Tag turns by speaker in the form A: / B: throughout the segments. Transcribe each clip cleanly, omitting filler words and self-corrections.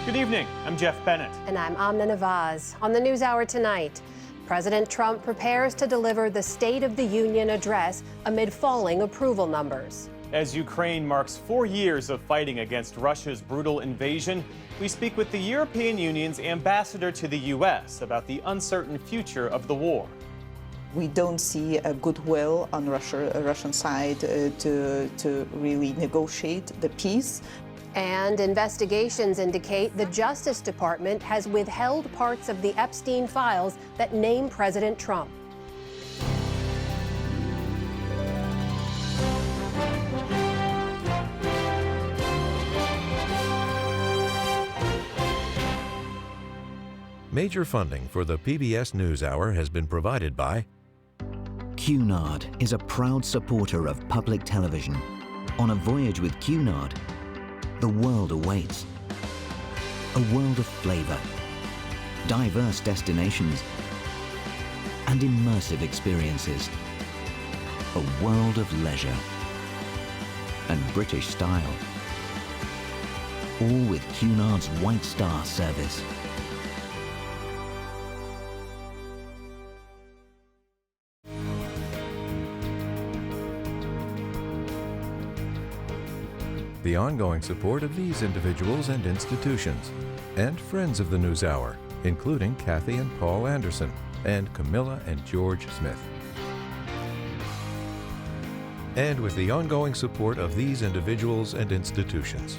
A: Good evening. I'm Jeff Bennett.
B: And I'm Amna Nawaz. On the NewsHour tonight, President Trump prepares to deliver the State of the Union address amid falling approval numbers.
A: As Ukraine marks 4 years of fighting against Russia's brutal invasion, we speak with the European Union's ambassador to the U.S. about the uncertain future of the war.
C: We don't see a goodwill on Russian side to really negotiate the peace.
B: And investigations indicate the Justice Department has withheld parts of the Epstein files that name President Trump.
D: Major funding for the PBS NewsHour has been provided by
E: Cunard is a proud supporter of public television. On a voyage with Cunard, the world awaits. A world of flavor, diverse destinations, and immersive experiences. A world of leisure and British style. All with Cunard's White Star service.
D: the ongoing support of these individuals and institutions, and friends of the NewsHour, including Kathy and Paul Anderson, and Camilla and George Smith. And with the ongoing support of these individuals and institutions.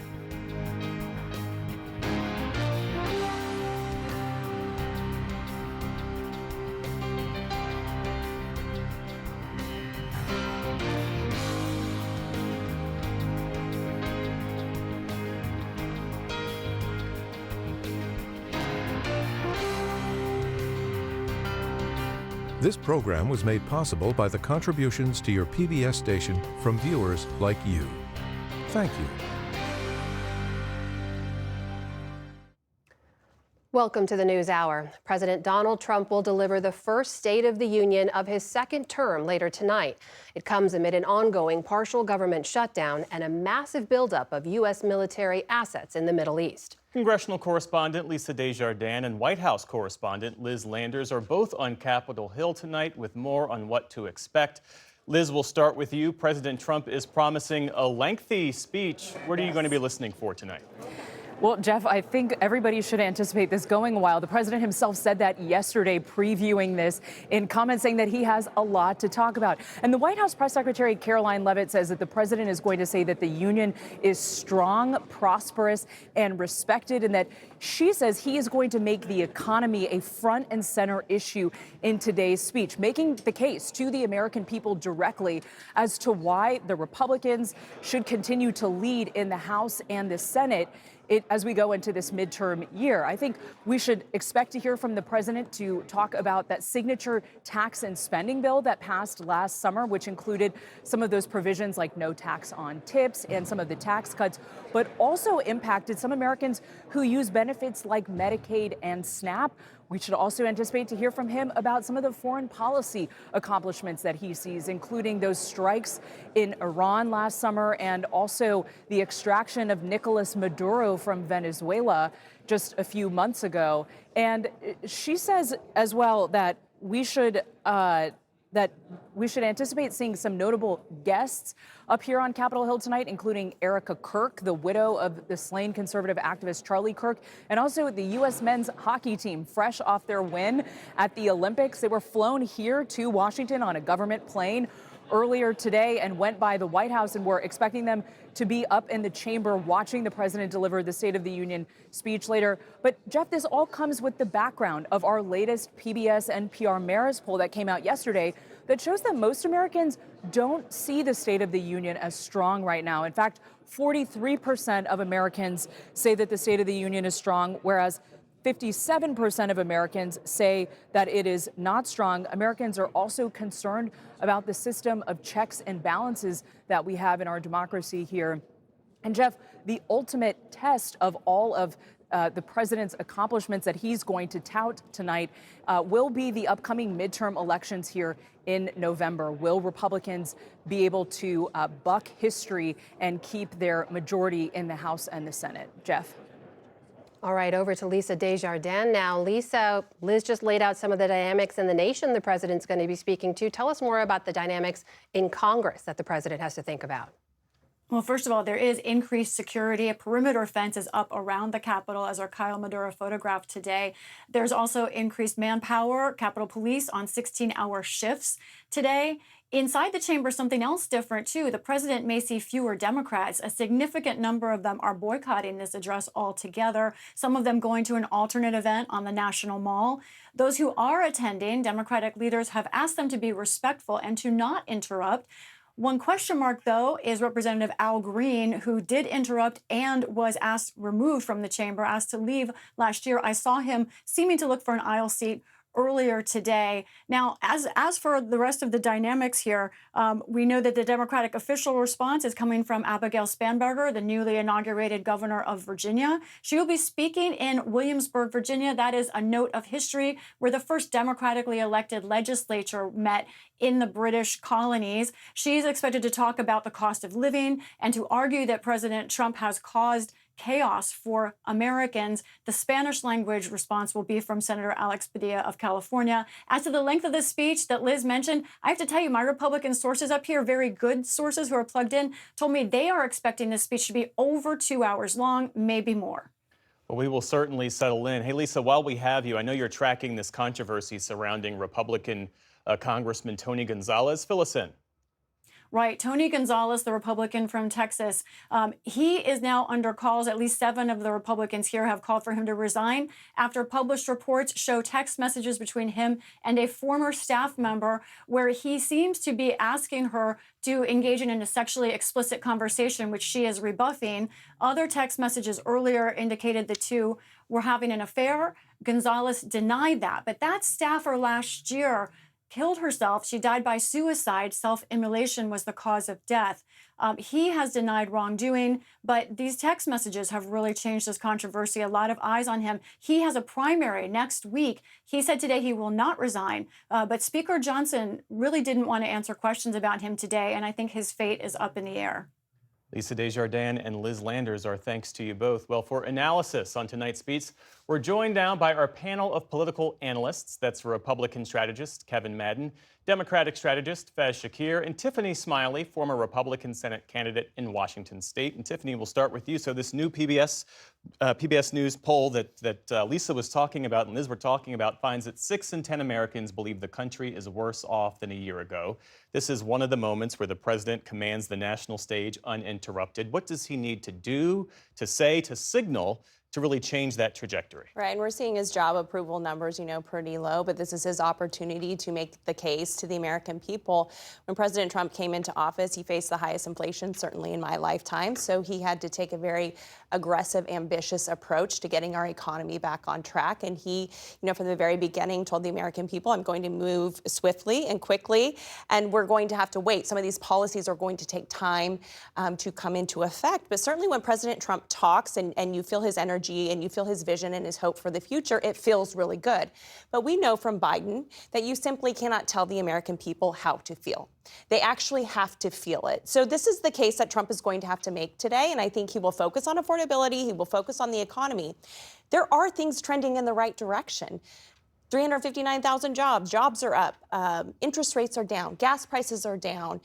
D: This program was made possible by the contributions to your PBS station from viewers like you. Thank you.
B: Welcome to the NewsHour. President Donald Trump will deliver the first State of the Union of his second term later tonight. It comes amid an ongoing partial government shutdown and a massive buildup of U.S. military assets in the Middle East.
A: Congressional correspondent Lisa Desjardins and White House correspondent Liz Landers are both on Capitol Hill tonight with more on what to expect. Liz, we'll start with you. President Trump is promising a lengthy speech. What are you going to be listening for tonight?
F: Well, Jeff, I think everybody should anticipate this going a while. The president himself said that yesterday, previewing this in comments saying that he has a lot to talk about. And the White House press secretary Caroline Leavitt says that the president is going to say that the union is strong, prosperous, and respected, and that she says he is going to make the economy a front and center issue in today's speech, making the case to the American people directly as to why the Republicans should continue to lead in the House and the Senate as we go into this midterm year. I think we should expect to hear from the president to talk about that signature tax and spending bill that passed last summer, which included some of those provisions like no tax on tips and some of the tax cuts, but also impacted some Americans who use benefits like Medicaid and SNAP. We should also anticipate to hear from him about some of the foreign policy accomplishments that he sees, including those strikes in Iran last summer and also the extraction of Nicolas Maduro from Venezuela just a few months ago. And she says as well that we should anticipate seeing some notable guests up here on Capitol Hill tonight, including Erica Kirk, the widow of the slain conservative activist Charlie Kirk, and also the U.S. men's hockey team, fresh off their win at the Olympics. They were flown here to Washington on a government plane earlier today and went by the White House, and we're expecting them to be up in the chamber watching the president deliver the State of the Union speech later. But Jeff, this all comes with the background of our latest PBS NPR Marist poll that came out yesterday that shows that most Americans don't see the State of the Union as strong right now. In fact, 43% of Americans say that the State of the Union is strong, whereas 57% of Americans say that it is not strong. Americans are also concerned about the system of checks and balances that we have in our democracy here. And Jeff, the ultimate test of all of the president's accomplishments that he's going to tout tonight will be the upcoming midterm elections here in November. Will Republicans be able to buck history and keep their majority in the House and the Senate? Jeff?
B: All right, over to Lisa Desjardins now. Lisa, Liz just laid out some of the dynamics in the nation the president's going to be speaking to. Tell us more about the dynamics in Congress that the president has to think about.
G: Well, first of all, there is increased security. A perimeter fence is up around the Capitol, as our Kyle Madura photographed today. There's also increased manpower, Capitol Police on 16-hour shifts today. Inside the chamber, something else different, too. The president may see fewer Democrats. A significant number of them are boycotting this address altogether, some of them going to an alternate event on the National Mall. Those who are attending, Democratic leaders have asked them to be respectful and to not interrupt. One question mark, though, is Representative Al Green, who did interrupt and was removed from the chamber, asked to leave last year. I saw him seeming to look for an aisle seat earlier today. Now, as for the rest of the dynamics here, we know that the Democratic official response is coming from Abigail Spanberger, the newly inaugurated governor of Virginia. She will be speaking in Williamsburg, Virginia. That is a note of history where the first democratically elected legislature met in the British colonies. She's expected to talk about the cost of living and to argue that President Trump has caused chaos for Americans. The Spanish language response will be from Senator Alex Padilla of California. As to the length of the speech that Liz mentioned, I have to tell you, my Republican sources up here, very good sources who are plugged in, told me they are expecting this speech to be over 2 hours long, maybe more.
A: Well, we will certainly settle in. Hey, Lisa, while we have you, I know you're tracking this controversy surrounding Republican Congressman Tony Gonzalez. Fill us in.
G: Right. Tony Gonzalez, the Republican from Texas, he is now under calls. At least 7 of the Republicans here have called for him to resign after published reports show text messages between him and a former staff member where he seems to be asking her to engage in a sexually explicit conversation, which she is rebuffing. Other text messages earlier indicated the two were having an affair. Gonzalez denied that. But that staffer last year killed herself. She died by suicide. Self-immolation was the cause of death. He has denied wrongdoing, but these text messages have really changed this controversy. A lot of eyes on him. He has a primary next week. He said today he will not resign, but Speaker Johnson really didn't want to answer questions about him today, and I think his fate is up in the air.
A: Lisa Desjardins and Liz Landers, our thanks to you both. Well, for analysis on tonight's beats, we're joined now by our panel of political analysts. That's Republican strategist Kevin Madden, Democratic strategist Faiz Shakir, and Tiffany Smiley, former Republican Senate candidate in Washington State. And Tiffany, we'll start with you. So this new PBS News poll that Lisa was talking about and Liz were talking about finds that 6 in 10 Americans believe the country is worse off than a year ago. This is one of the moments where the president commands the national stage uninterrupted. What does he need to do, to say, to signal to really change that trajectory?
H: Right, and we're seeing his job approval numbers, pretty low, but this is his opportunity to make the case to the American people. When President Trump came into office, he faced the highest inflation, certainly in my lifetime, so he had to take a very aggressive, ambitious approach to getting our economy back on track, and he, from the very beginning told the American people, I'm going to move swiftly and quickly, and we're going to have to wait. Some of these policies are going to take time to come into effect, but certainly when President Trump talks and you feel his energy and you feel his vision and his hope for the future, it feels really good. But we know from Biden that you simply cannot tell the American people how to feel. They actually have to feel it. So this is the case that Trump is going to have to make today, and I think he will focus on affordability, he will focus on the economy. There are things trending in the right direction. 359,000 jobs are up, interest rates are down, gas prices are down.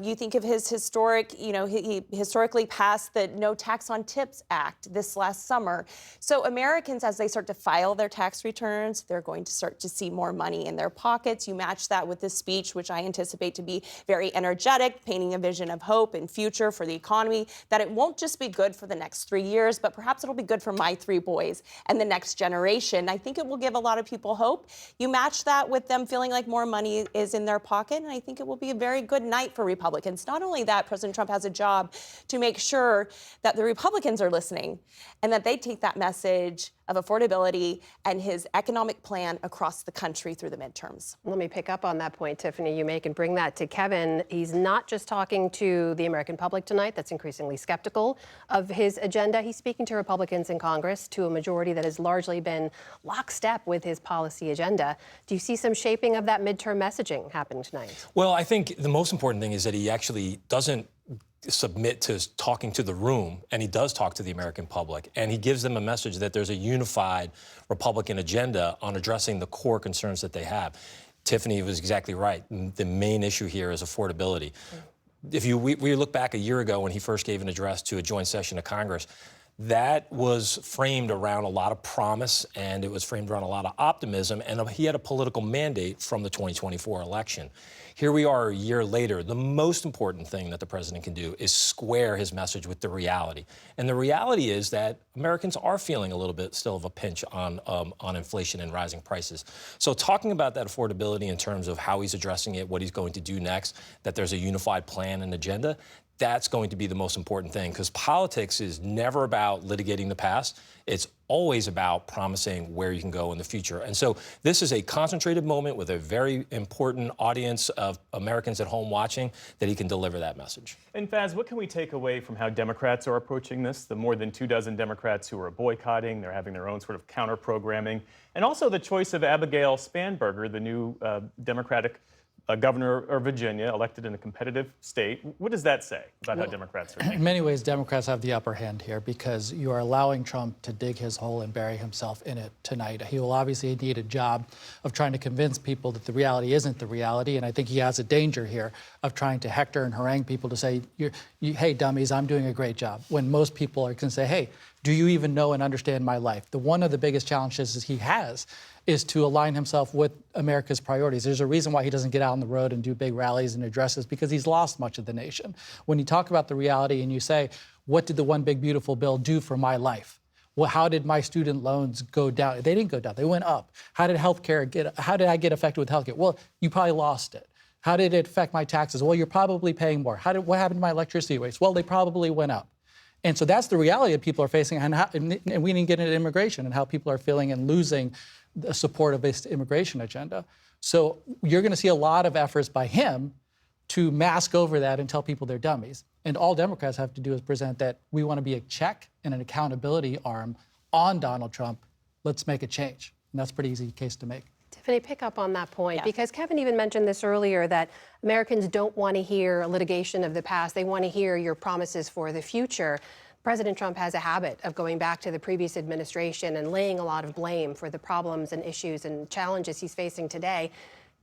H: You think of his historic, he historically passed the No Tax on Tips Act this last summer. So Americans, as they start to file their tax returns, they're going to start to see more money in their pockets. You match that with this speech, which I anticipate to be very energetic, painting a vision of hope and future for the economy, that it won't just be good for the next 3 years, but perhaps it'll be good for my 3 boys and the next generation. I think it will give a lot of people hope. You match that with them feeling like more money is in their pocket, and I think it will be a very good night for Republicans. Not only that, President Trump has a job to make sure that the Republicans are listening and that they take that message of affordability and his economic plan across the country through the midterms.
B: Let me pick up on that point, Tiffany, you make, and bring that to Kevin. He's not just talking to the American public tonight that's increasingly skeptical of his agenda. He's speaking to Republicans in Congress, to a majority that has largely been lockstep with his policy agenda. Do you see some shaping of that midterm messaging happening tonight?
I: Well, I think the most important thing is that he actually doesn't submit to talking to the room, and he does talk to the American public, and he gives them a message that there's a unified Republican agenda on addressing the core concerns that they have. Tiffany was exactly right. The main issue here is affordability. If we look back a year ago when he first gave an address to a joint session of Congress, that was framed around a lot of promise, and it was framed around a lot of optimism, and he had a political mandate from the 2024 election. Here we are a year later. The most important thing that the president can do is square his message with the reality. And the reality is that Americans are feeling a little bit still of a pinch on inflation and rising prices. So talking about that affordability in terms of how he's addressing it, what he's going to do next, that there's a unified plan and agenda, that's going to be the most important thing, because politics is never about litigating the past. It's always about promising where you can go in the future. And so this is a concentrated moment with a very important audience of Americans at home watching that he can deliver that message.
A: And Faz, what can we take away from how Democrats are approaching this? The more than 24 Democrats who are boycotting, they're having their own sort of counter-programming, and also the choice of Abigail Spanberger, the new Democratic governor of Virginia, elected in a competitive state. What does that say about how Democrats are doing?
J: In many ways, Democrats have the upper hand here because you are allowing Trump to dig his hole and bury himself in it tonight. He will obviously need a job of trying to convince people that the reality isn't the reality, and I think he has a danger here of trying to hector and harangue people to say, hey, dummies, I'm doing a great job, when most people are going to say, hey, do you even know and understand my life? One of the biggest challenges he has is to align himself with America's priorities. There's a reason why he doesn't get out on the road and do big rallies and addresses, because he's lost much of the nation. When you talk about the reality and you say, what did the one big beautiful bill do for my life? Well, how did my student loans go down? They didn't go down, they went up. How did how did I get affected with healthcare? Well, you probably lost it. How did it affect my taxes? Well, you're probably paying more. What happened to my electricity rates? Well, they probably went up. And so that's the reality that people are facing, and we didn't get into immigration and how people are feeling and losing the support of this immigration agenda. So you're going to see a lot of efforts by him to mask over that and tell people they're dummies. And all Democrats have to do is present that we want to be a check and an accountability arm on Donald Trump. Let's make a change. And that's a pretty easy case to make.
B: Tiffany, pick up on that point, because Kevin even mentioned this earlier, that Americans don't want to hear litigation of the past. They want to hear your promises for the future. President Trump has a habit of going back to the previous administration and laying a lot of blame for the problems and issues and challenges he's facing today.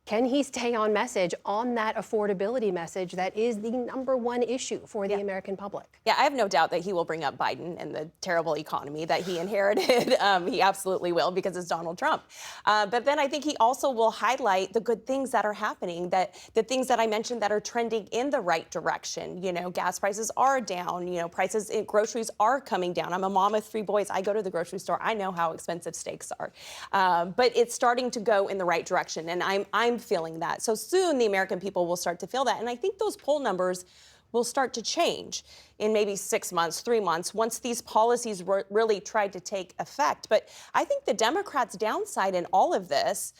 B: Can he stay on message on that affordability message that is the #1 issue for the American public?
H: Yeah, I have no doubt that he will bring up Biden and the terrible economy that he inherited. He absolutely will, because it's Donald Trump. But then I think he also will highlight the good things that are happening, that the things that I mentioned that are trending in the right direction. You know, gas prices are down. You know, prices in groceries are coming down. I'm a mom of 3 boys. I go to the grocery store. I know how expensive steaks are. But it's starting to go in the right direction, and I'm feeling that. So soon the American people will start to feel that. And I think those poll numbers will start to change in maybe 6 months, 3 months, once these policies really try to take effect. But I think the Democrats' downside in all of this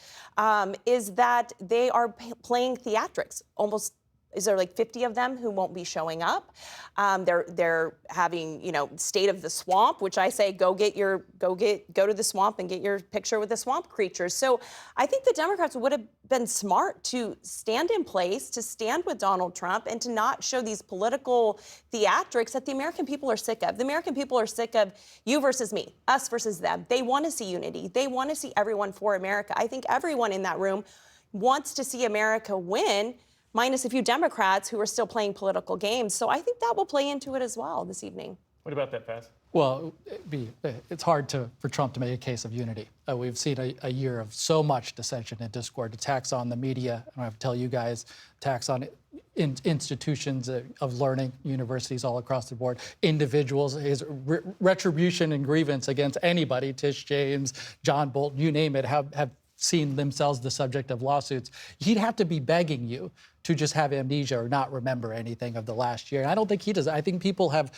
H: is that they are playing theatrics. Almost, is there like 50 of them who won't be showing up? They're having, you know, State of the Swamp, which I say go to the swamp and get your picture with the swamp creatures. So I think the Democrats would have been smart to stand in place, to stand with Donald Trump, and to not show these political theatrics that the American people are sick of. The American people are sick of you versus me, us versus them. They want to see unity. They want to see everyone for America. I think everyone in that room wants to see America win, minus a few Democrats who are still playing political games. So I think that will play into it as well this evening.
A: What about that, Faz?
J: Well, it's hard for Trump to make a case of unity. We've seen a year of so much dissension and discord, attacks on the media. I don't have to tell you guys, attacks on institutions of learning, universities all across the board, individuals, his retribution and grievance against anybody, Tish James, John Bolton, you name it, have seen themselves the subject of lawsuits. He'd have to be begging you to just have amnesia or not remember anything of the last year. And I don't think he does. I think people have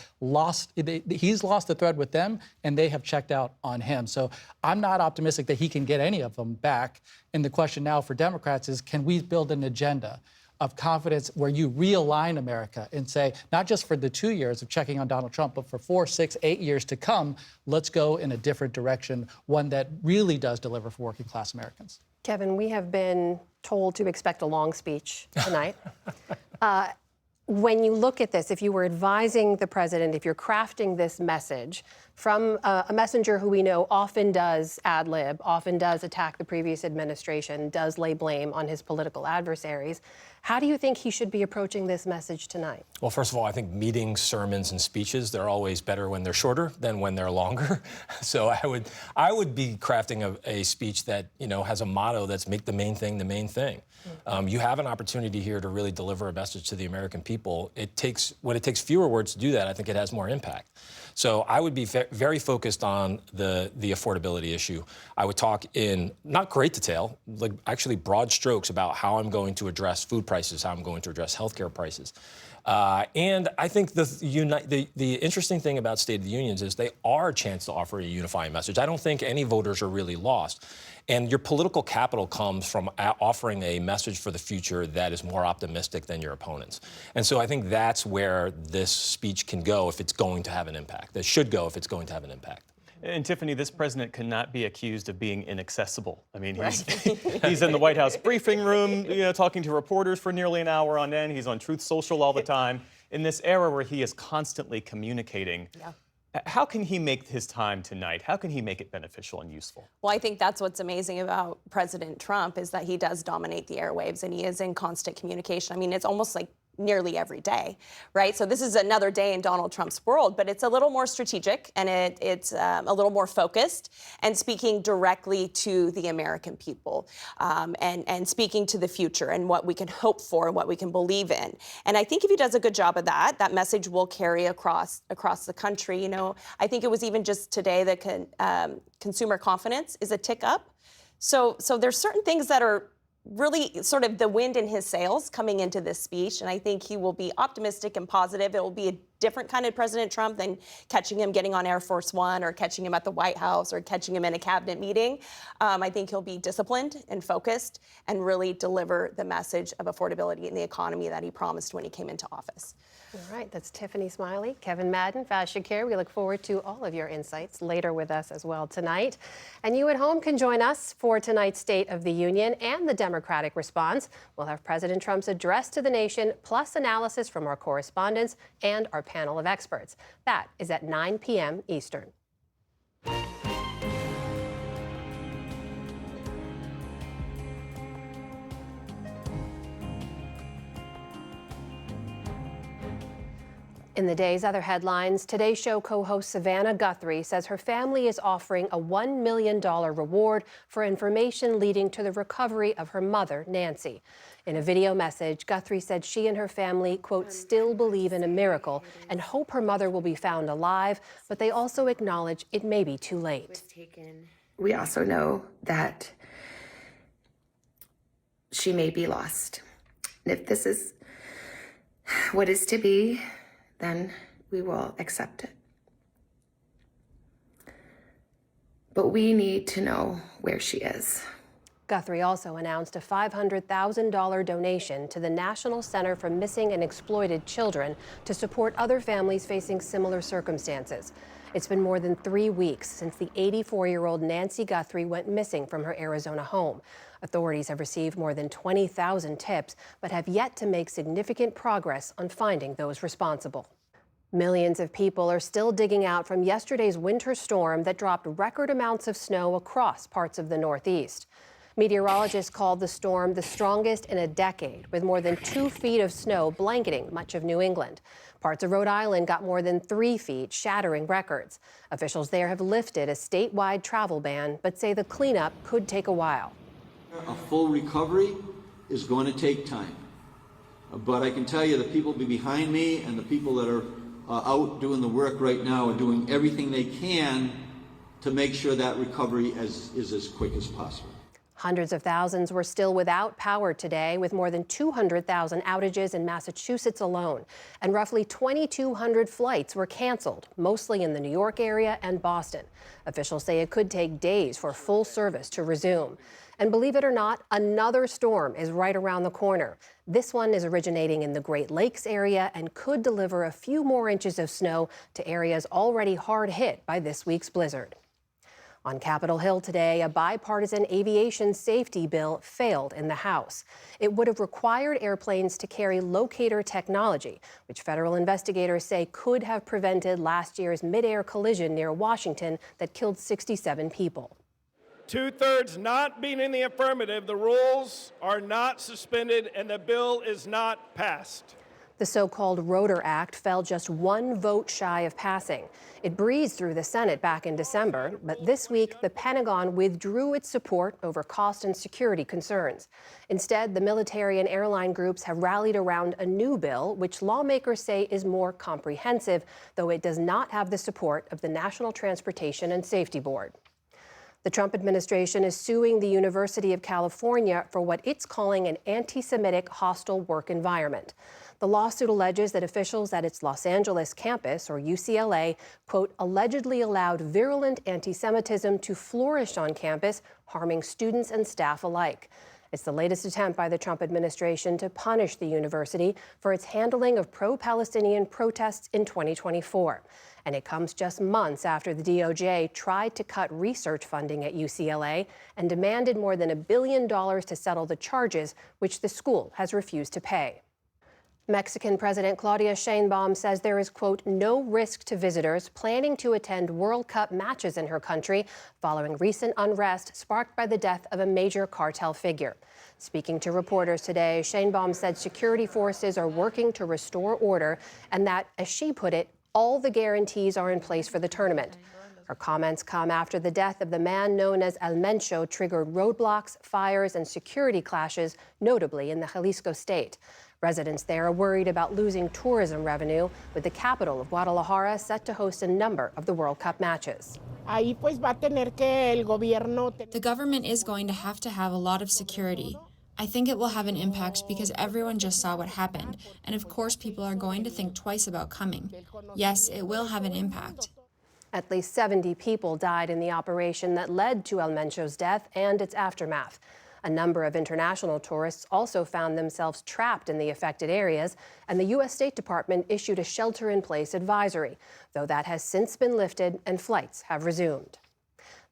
J: he's lost the thread with them, and they have checked out on him. So I'm not optimistic that he can get any of them back. And the question now for Democrats is, can we build an agenda of confidence where you realign America and say, not just for the 2 years of checking on Donald Trump, but for 4, 6, 8 years to come, let's go in a different direction, one that really does deliver for working class Americans.
B: Kevin, we have been told to expect a long speech tonight. When you look at this, if you were advising the president, if you're crafting this message from a messenger who we know often does ad lib, often does attack the previous administration, does lay blame on his political adversaries, how do you think he should be approaching this message tonight?
I: Well, first of all, I think meetings, sermons, and speeches, they're always better when they're shorter than when they're longer. So I would be crafting a speech that, has a motto that's make the main thing the main thing. You have an opportunity here to really deliver a message to the American people. When it takes fewer words to do that, I think it has more impact. So I would be very focused on the affordability issue. I would talk in not great detail, like actually broad strokes about how I'm going to address food prices, how I'm going to address healthcare prices. And I think the interesting thing about State of the Unions is they are a chance to offer a unifying message. I don't think any voters are really lost. And your political capital comes from offering a message for the future that is more optimistic than your opponents. And so I think that's where this speech can go if it's going to have an impact. That should go if it's going to have an impact.
A: And Tiffany, this president cannot be accused of being inaccessible. I mean, he's in the White House briefing room, talking to reporters for nearly an hour on end. He's on Truth Social all the time. In this era where he is constantly communicating, how can he make his time tonight? How can he make it beneficial and useful?
H: Well, I think that's what's amazing about President Trump is that he does dominate the airwaves and he is in constant communication. I mean, it's almost like nearly every day, right? So this is another day in Donald Trump's world, but it's a little more strategic and it's a little more focused and speaking directly to the American people and speaking to the future and what we can hope for and what we can believe in. And I think if he does a good job of that, that message will carry across the country. I think it was even just today that consumer confidence is a tick up. So there's certain things that are really sort of the wind in his sails coming into this speech. And I think he will be optimistic and positive. It will be a different kind of President Trump than catching him getting on Air Force One or catching him at the White House or catching him in a cabinet meeting. I think he'll be disciplined and focused and really deliver the message of affordability in the economy that he promised when he came into office.
B: All right, that's Tiffany Smiley, Kevin Madden, Faz Shakir. We look forward to all of your insights later with us as well tonight. And you at home can join us for tonight's State of the Union and the Democratic response. We'll have President Trump's address to the nation, plus analysis from our correspondents and our panel of experts. That is at 9 p.m. Eastern. In the day's other headlines, Today Show co-host Savannah Guthrie says her family is offering a $1 million reward for information leading to the recovery of her mother, Nancy. In a video message, Guthrie said she and her family, quote, still believe in a miracle and hope her mother will be found alive, but they also acknowledge it may be too late.
K: We also know that she may be lost. And if this is what is to be, then we will accept it. But we need to know where she is.
B: Guthrie also announced a $500,000 donation to the National Center for Missing and Exploited Children to support other families facing similar circumstances. It's been more than 3 weeks since the 84-year-old Nancy Guthrie went missing from her Arizona home. Authorities have received more than 20,000 tips, but have yet to make significant progress on finding those responsible. Millions of people are still digging out from yesterday's winter storm that dropped record amounts of snow across parts of the Northeast. Meteorologists called the storm the strongest in a decade, with more than 2 feet of snow blanketing much of New England. Parts of Rhode Island got more than 3 feet, shattering records. Officials there have lifted a statewide travel ban, but say the cleanup could take a while.
L: A full recovery is going to take time. But I can tell you the people behind me and the people that are out doing the work right now are doing everything they can to make sure that recovery is as quick as possible.
B: Hundreds of thousands were still without power today, with more than 200,000 outages in Massachusetts alone. And roughly 2,200 flights were canceled, mostly in the New York area and Boston. Officials say it could take days for full service to resume. And believe it or not, another storm is right around the corner. This one is originating in the Great Lakes area and could deliver a few more inches of snow to areas already hard hit by this week's blizzard. On Capitol Hill today, a bipartisan aviation safety bill failed in the House. It would have required airplanes to carry locator technology, which federal investigators say could have prevented last year's mid-air collision near Washington that killed 67 people.
M: Two-thirds not being in the affirmative, the rules are not suspended and the bill is not passed.
B: The so-called Rotor Act fell just one vote shy of passing. It breezed through the Senate back in December, but this week the Pentagon withdrew its support over cost and security concerns. Instead, the military and airline groups have rallied around a new bill, which lawmakers say is more comprehensive, though it does not have the support of the National Transportation and Safety Board. The Trump administration is suing the University of California for what it's calling an anti-Semitic hostile work environment. The lawsuit alleges that officials at its Los Angeles campus, or UCLA, quote, allegedly allowed virulent anti-Semitism to flourish on campus, harming students and staff alike. It's the latest attempt by the Trump administration to punish the university for its handling of pro-Palestinian protests in 2024. And it comes just months after the DOJ tried to cut research funding at UCLA and demanded more than $1 billion to settle the charges, which the school has refused to pay. Mexican President Claudia Sheinbaum says there is, quote, no risk to visitors planning to attend World Cup matches in her country following recent unrest sparked by the death of a major cartel figure. Speaking to reporters today, Sheinbaum said security forces are working to restore order and that, as she put it, all the guarantees are in place for the tournament. Her comments come after the death of the man known as El Mencho triggered roadblocks, fires, and security clashes, notably in the Jalisco state. Residents there are worried about losing tourism revenue, with the capital of Guadalajara set to host a number of the World Cup matches.
N: The government is going to have a lot of security. I think it will have an impact because everyone just saw what happened, and of course people are going to think twice about coming. Yes, it will have an impact.
B: At least 70 people died in the operation that led to El Mencho's death and its aftermath. A number of international tourists also found themselves trapped in the affected areas, and the U.S. State Department issued a shelter-in-place advisory, though that has since been lifted and flights have resumed.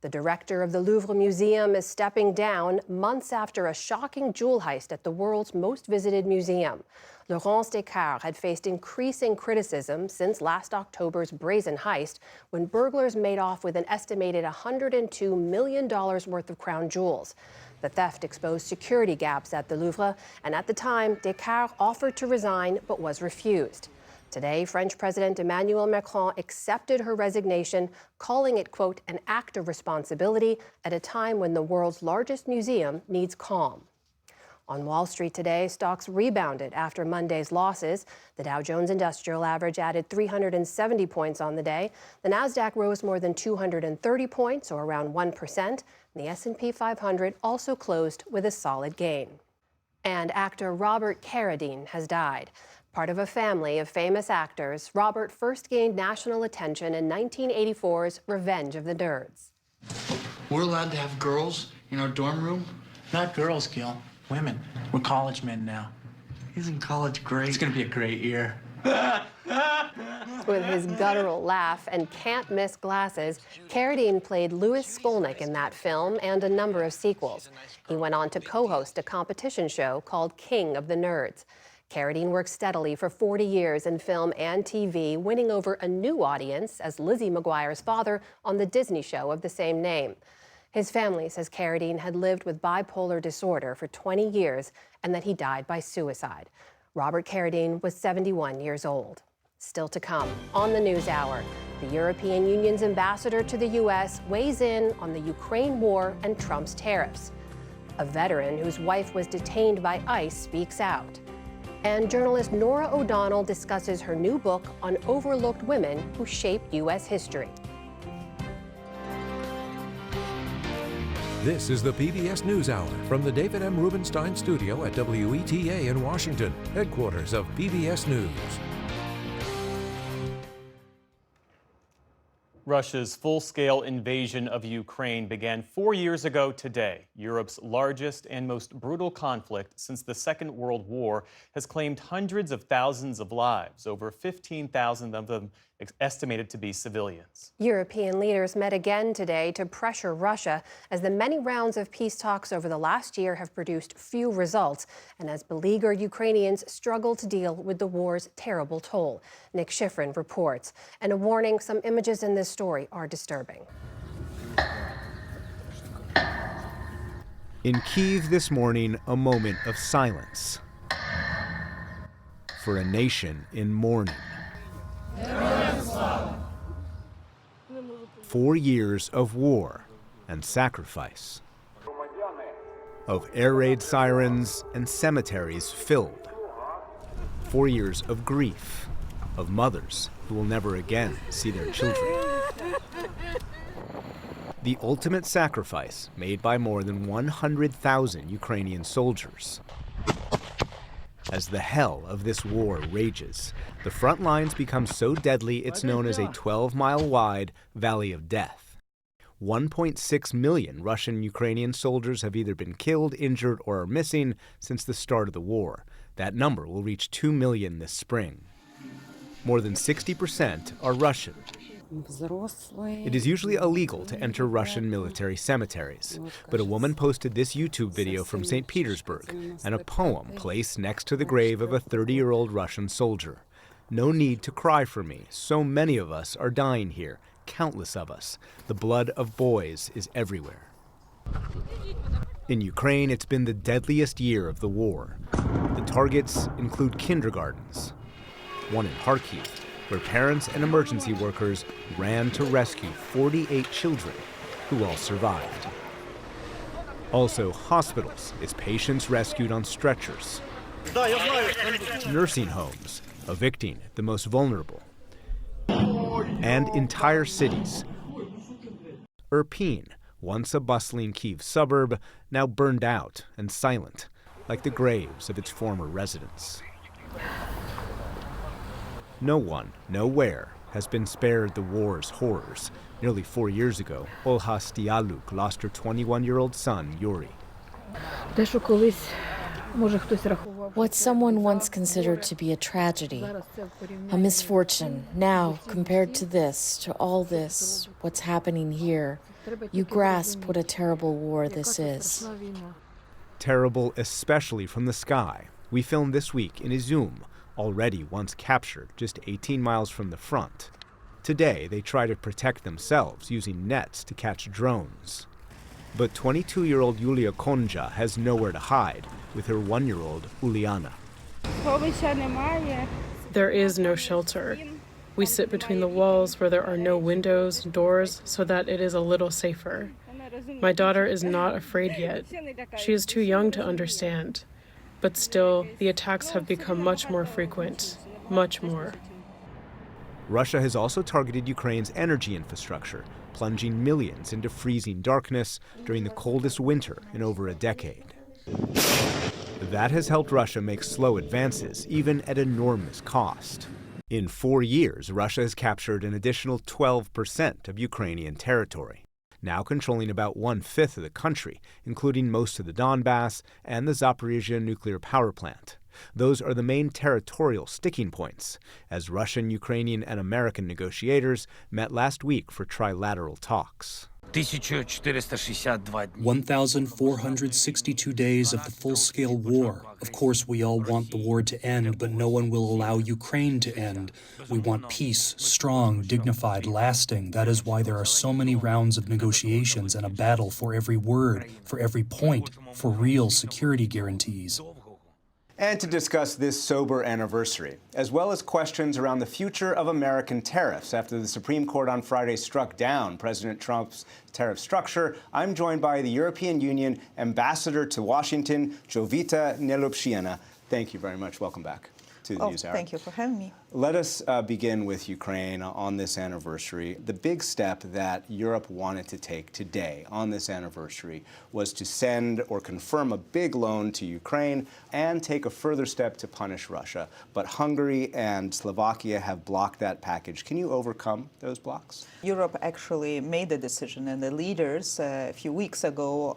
B: The director of the Louvre Museum is stepping down months after a shocking jewel heist at the world's most visited museum. Laurence Descartes had faced increasing criticism since last October's brazen heist, when burglars made off with an estimated $102 million worth of crown jewels. The theft exposed security gaps at the Louvre, and at the time, Descartes offered to resign but was refused. Today, French President Emmanuel Macron accepted her resignation, calling it, quote, an act of responsibility at a time when the world's largest museum needs calm. On Wall Street today, stocks rebounded after Monday's losses. The Dow Jones Industrial Average added 370 points on the day. The Nasdaq rose more than 230 points, or around 1%. And the S&P 500 also closed with a solid gain. And actor Robert Carradine has died. Part of a family of famous actors, Robert first gained national attention in 1984's Revenge of the Nerds.
O: We're allowed to have girls in our dorm room?
P: Not girls, Gil. Women. We're college men now.
O: Isn't college great?
P: It's gonna be a great year.
B: With his guttural laugh and can't-miss glasses, Carradine played Louis Skolnick in that film and a number of sequels. He went on to co-host a competition show called King of the Nerds. Carradine worked steadily for 40 years in film and TV, winning over a new audience as Lizzie McGuire's father on the Disney show of the same name. His family says Carradine had lived with bipolar disorder for 20 years and that he died by suicide. Robert Carradine was 71 years old. Still to come on the NewsHour, the European Union's ambassador to the U.S. weighs in on the Ukraine war and Trump's tariffs. A veteran whose wife was detained by ICE speaks out. And journalist Norah O'Donnell discusses her new book on overlooked women who shaped U.S. history.
D: This is the PBS NewsHour from the David M. Rubenstein studio at WETA in Washington, headquarters of PBS News.
A: Russia's full-scale invasion of Ukraine began 4 years ago today. Europe's largest and most brutal conflict since the Second World War has claimed hundreds of thousands of lives, over 15,000 of them estimated to be civilians.
B: European leaders met again today to pressure Russia as the many rounds of peace talks over the last year have produced few results and as beleaguered Ukrainians struggle to deal with the war's terrible toll. Nick Schifrin reports. And a warning, some images in this story are disturbing.
Q: In Kyiv this morning, a moment of silence for a nation in mourning. 4 years of war and sacrifice, of air raid sirens and cemeteries filled. 4 years of grief, of mothers who will never again see their children. The ultimate sacrifice made by more than 100,000 Ukrainian soldiers. As the hell of this war rages, the front lines become so deadly it's known as a 12-mile-wide valley of death. 1.6 million Russian-Ukrainian soldiers have either been killed, injured, or are missing since the start of the war. That number will reach 2 million this spring. More than 60% are Russian. It is usually illegal to enter Russian military cemeteries, but a woman posted this YouTube video from St. Petersburg and a poem placed next to the grave of a 30-year-old Russian soldier. No need to cry for me. So many of us are dying here, countless of us. The blood of boys is everywhere. In Ukraine, it's been the deadliest year of the war. The targets include kindergartens. One in Kharkiv, where parents and emergency workers ran to rescue 48 children who all survived. Also hospitals, as patients rescued on stretchers. Nursing homes, evicting the most vulnerable. And entire cities. Irpin, once a bustling Kyiv suburb, now burned out and silent, like the graves of its former residents. No one, nowhere, has been spared the war's horrors. Nearly 4 years ago, Olha Stialuk lost her 21-year-old son, Yuri.
R: What someone once considered to be a tragedy, a misfortune, now, compared to this, to all this, what's happening here, you grasp what a terrible war this is.
Q: Terrible especially from the sky. We filmed this week in Izum, already once captured just 18 miles from the front. Today, they try to protect themselves using nets to catch drones. But 22-year-old Yulia Konja has nowhere to hide with her 1-year-old Uliana.
S: There is no shelter. We sit between the walls where there are no windows, doors, so that it is a little safer. My daughter is not afraid yet. She is too young to understand. But still, the attacks have become much more frequent, much more.
Q: Russia has also targeted Ukraine's energy infrastructure, plunging millions into freezing darkness during the coldest winter in over a decade. That has helped Russia make slow advances, even at enormous cost. In 4 years, Russia has captured an additional 12% of Ukrainian territory, now controlling about 1/5 of the country, including most of the Donbass and the Zaporizhzhia nuclear power plant. Those are the main territorial sticking points, as Russian, Ukrainian, and American negotiators met last week for trilateral talks.
T: 1,462 days of the full-scale war. Of course, we all want the war to end, but no one will allow Ukraine to end. We want peace, strong, dignified, lasting. That is why there are so many rounds of negotiations and a battle for every word, for every point, for real security guarantees.
Q: And to discuss this sober anniversary, as well as questions around the future of American tariffs after the Supreme Court on Friday struck down President Trump's tariff structure, I'm joined by the European Union Ambassador to Washington, Jovita Nelupshina. Thank you very much. Welcome back to the NewsHour.
C: Thank you for having me.
Q: Let us begin with Ukraine on this anniversary. The big step that Europe wanted to take today on this anniversary was to send or confirm a big loan to Ukraine and take a further step to punish Russia. But Hungary and Slovakia have blocked that package. Can you overcome those blocks?
C: Europe actually made a decision, and the leaders a few weeks ago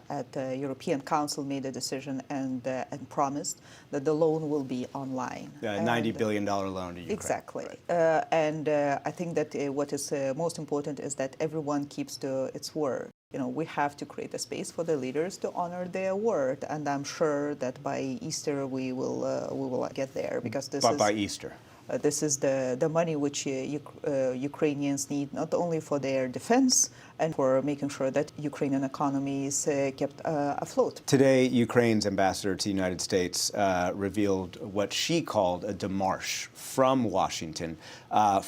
C: at the European Council made a decision and promised that the loan will be online.
Q: $90 billion loan
U: alone to Ukraine.
C: Exactly. I think that what is most important is that everyone keeps to its word. We have to create a space for the leaders to honor their word, and I'm sure that by Easter we will get there, because
U: by Easter.
C: This is the money which Ukrainians need, not only for their defense and for making sure that Ukrainian economy is kept afloat.
U: Today, Ukraine's ambassador to the United States revealed what she called a démarche from Washington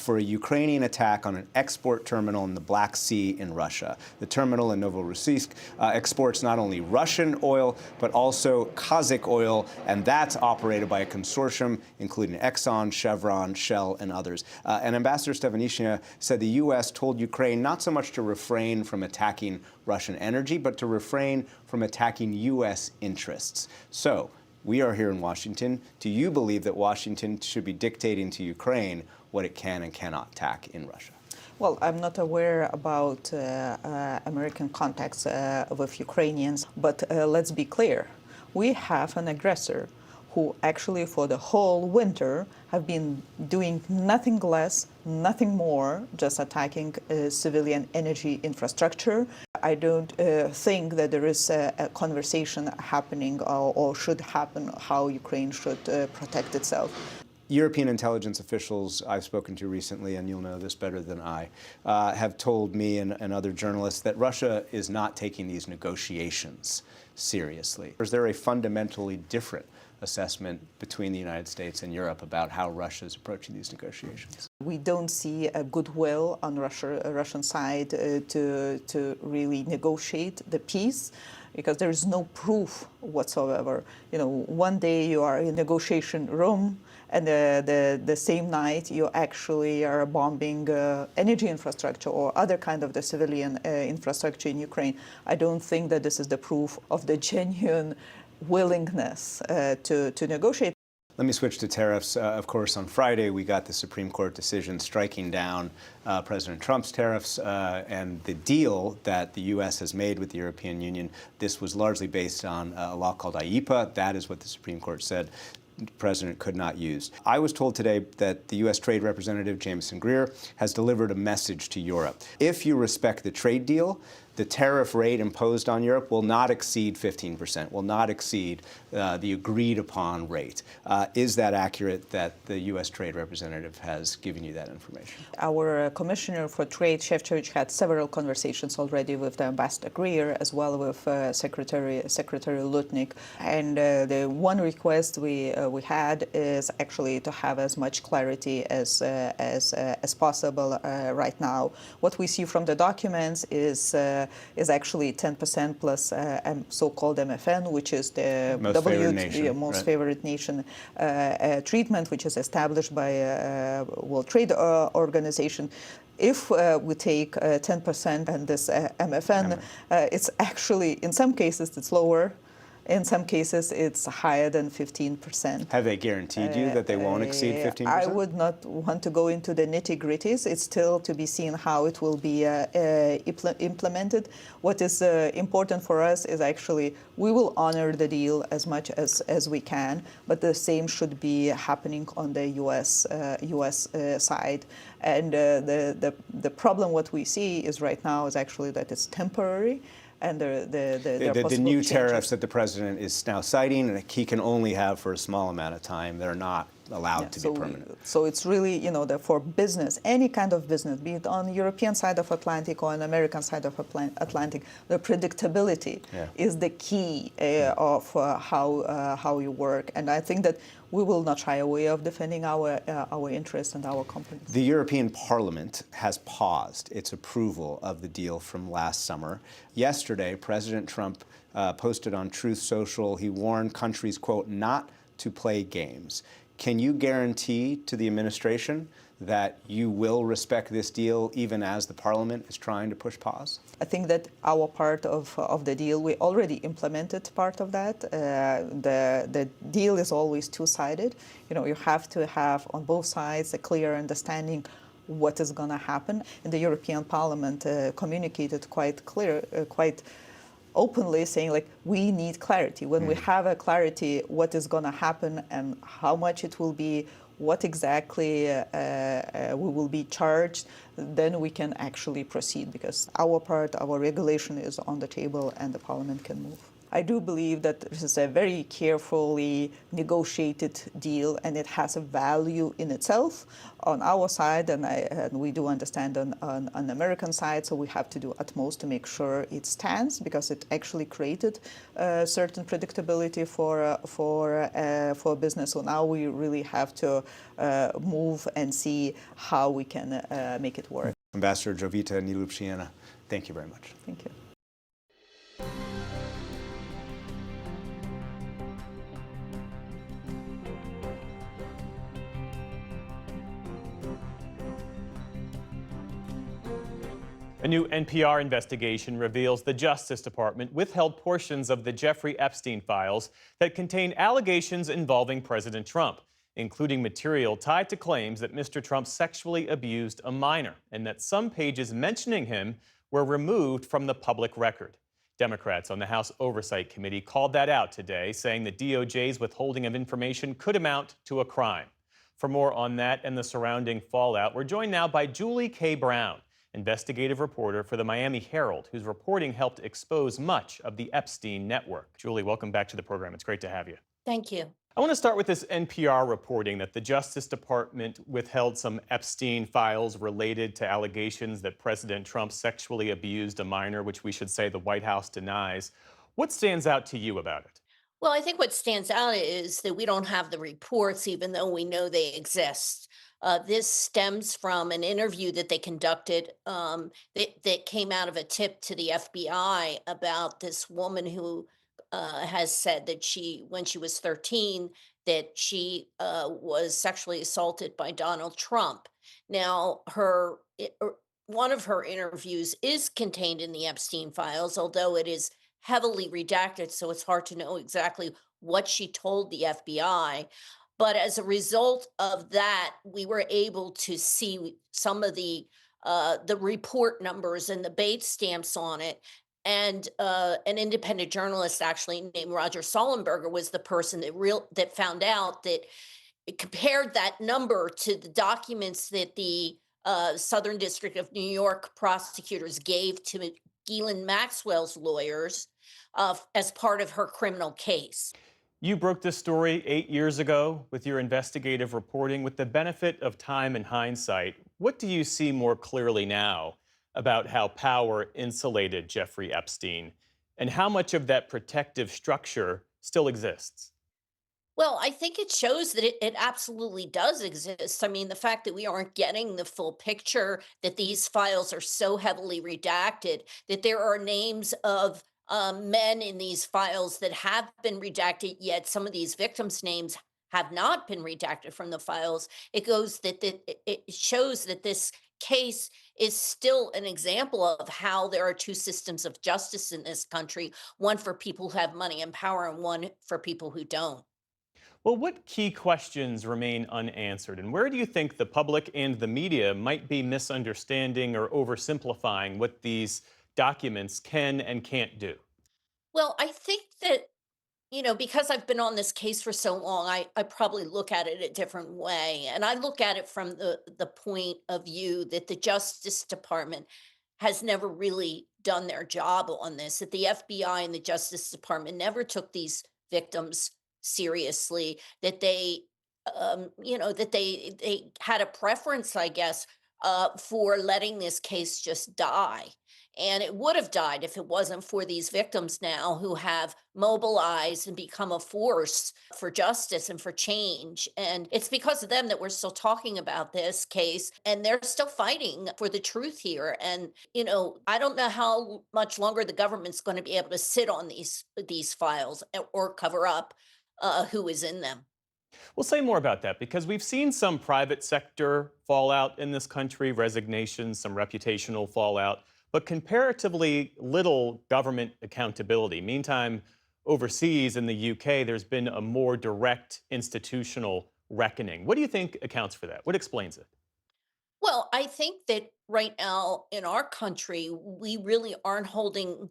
U: for a Ukrainian attack on an export terminal in the Black Sea in Russia. The terminal in Novorossiysk exports not only Russian oil, but also Kazakh oil, and that's operated by a consortium including Exxon, Chevron, Shell, and others. And Ambassador Stefanishina said the U.S. told Ukraine not so much to refrain from attacking Russian energy, but to refrain from attacking U.S. interests. So, we are here in Washington. Do you believe that Washington should be dictating to Ukraine what it can and cannot attack in Russia?
C: Well, I'm not aware about American contacts with Ukrainians, but let's be clear. We have an aggressor who actually for the whole winter have been doing nothing less, nothing more, just attacking civilian energy infrastructure. I don't think that there is a conversation happening or should happen how Ukraine should protect itself.
U: European intelligence officials I've spoken to recently, and you'll know this better than I, have told me and other journalists that Russia is not taking these negotiations seriously. Is there a fundamentally different assessment between the United States and Europe about how Russia is approaching these negotiations?
C: We don't see a goodwill on Russian side to really negotiate the peace, because there is no proof whatsoever. One day you are in a negotiation room, and the same night you actually are bombing energy infrastructure or other kind of the civilian infrastructure in Ukraine. I don't think that this is the proof of the genuine willingness to negotiate.
U: Let me switch to tariffs. Of course, on Friday, we got the Supreme Court decision striking down President Trump's tariffs and the deal that the U.S. has made with the European Union. This was largely based on a law called IEEPA. That is what the Supreme Court said the president could not use. I was told today that the U.S. Trade Representative Jameson Greer has delivered a message to Europe. If you respect the trade deal, the tariff rate imposed on Europe will not exceed 15%, will not exceed the agreed upon rate. Is that accurate that the U.S. Trade Representative has given you that information?
C: Our Commissioner for Trade, Shevchevich, had several conversations already with the Ambassador Greer as well with Secretary Lutnick. And the one request we had is actually to have as much clarity as possible right now. What we see from the documents is actually 10% plus so-called MFN, which is the most favored nation treatment, which is established by World Trade Organization. If we take 10% and this MFN, it's actually, in some cases, it's lower. In some cases, it's higher than 15%.
U: Have they guaranteed you that they won't exceed 15%?
C: I would not want to go into the nitty-gritties. It's still to be seen how it will be implemented. What is important for us is actually we will honor the deal as much as we can, but the same should be happening on the U.S. Side. And the problem what we see is right now is actually that it's temporary. And the
U: new tariffs that the president is now citing, and he can only have for a small amount of time, they're not allowed to be permanent.
C: So it's really, for business, any kind of business, be it on the European side of Atlantic or on the American side of Atlantic, the predictability is the key of how you work. And I think that we will not shy away of defending our interests and our companies.
U: The European Parliament has paused its approval of the deal from last summer. Yesterday, President Trump posted on Truth Social, he warned countries, quote, not to play games. Can you guarantee to the administration that you will respect this deal even as the Parliament is trying to push pause?
C: I think that our part of the deal, we already implemented part of that. The deal is always two-sided. You have to have on both sides a clear understanding what is going to happen. And the European Parliament communicated quite openly, saying we need clarity. When we have a clarity what is going to happen and how much it will be, what exactly we will be charged, then we can actually proceed, because our regulation is on the table and the Parliament can move. I do believe that this is a very carefully negotiated deal, and it has a value in itself on our side, and we do understand on the American side, so we have to do utmost to make sure it stands, because it actually created certain predictability for business. So now we really have to move and see how we can make it work.
U: Ambassador Jovita Nilupšiana, thank you very much.
C: Thank you.
A: A new NPR investigation reveals the Justice Department withheld portions of the Jeffrey Epstein files that contain allegations involving President Trump, including material tied to claims that Mr. Trump sexually abused a minor and that some pages mentioning him were removed from the public record. Democrats on the House Oversight Committee called that out today, saying the DOJ's withholding of information could amount to a crime. For more on that and the surrounding fallout, we're joined now by Julie K. Brown, investigative reporter for the Miami Herald, whose reporting helped expose much of the Epstein network. Julie, welcome back to the program. It's great to have you.
E: Thank you.
A: I want to start with this NPR reporting that the Justice Department withheld some Epstein files related to allegations that President Trump sexually abused a minor, which we should say the White House denies. What stands out to you about it?
E: Well, I think what stands out is that we don't have the reports, even though we know they exist. This stems from an interview that they conducted that came out of a tip to the FBI about this woman who has said that when she was 13, that she was sexually assaulted by Donald Trump. Now, one of her interviews is contained in the Epstein files, although it is heavily redacted, so it's hard to know exactly what she told the FBI. But as a result of that, we were able to see some of the report numbers and the Bates stamps on it. And an independent journalist, actually named Roger Sollenberger, was the person that found out that it compared that number to the documents that the Southern District of New York prosecutors gave to Ghislaine Maxwell's lawyers as part of her criminal case.
A: You broke this story 8 years ago with your investigative reporting. With the benefit of time and hindsight, what do you see more clearly now about how power insulated Jeffrey Epstein and how much of that protective structure still exists?
E: Well, I think it shows that it absolutely does exist. I mean, the fact that we aren't getting the full picture, that these files are so heavily redacted, that there are names of men in these files that have been redacted, yet some of these victims' names have not been redacted from the files. It shows that this case is still an example of how there are two systems of justice in this country, one for people who have money and power and one for people who don't.
A: Well, what key questions remain unanswered, and where do you think the public and the media might be misunderstanding or oversimplifying what these documents can and can't do?
E: Well, I think that, because I've been on this case for so long, I probably look at it a different way. And I look at it from the point of view that the Justice Department has never really done their job on this, that the FBI and the Justice Department never took these victims seriously, that they had a preference, I guess, for letting this case just die. And it would have died if it wasn't for these victims now who have mobilized and become a force for justice and for change. And it's because of them that we're still talking about this case, and they're still fighting for the truth here. And, I don't know how much longer the government's going to be able to sit on these files or cover up who is in them.
A: We'll say more about that because we've seen some private sector fallout in this country, resignations, some reputational fallout, but comparatively little government accountability. Meantime, overseas in the UK, there's been a more direct institutional reckoning. What do you think accounts for that? What explains it?
E: Well, I think that right now in our country, we really aren't holding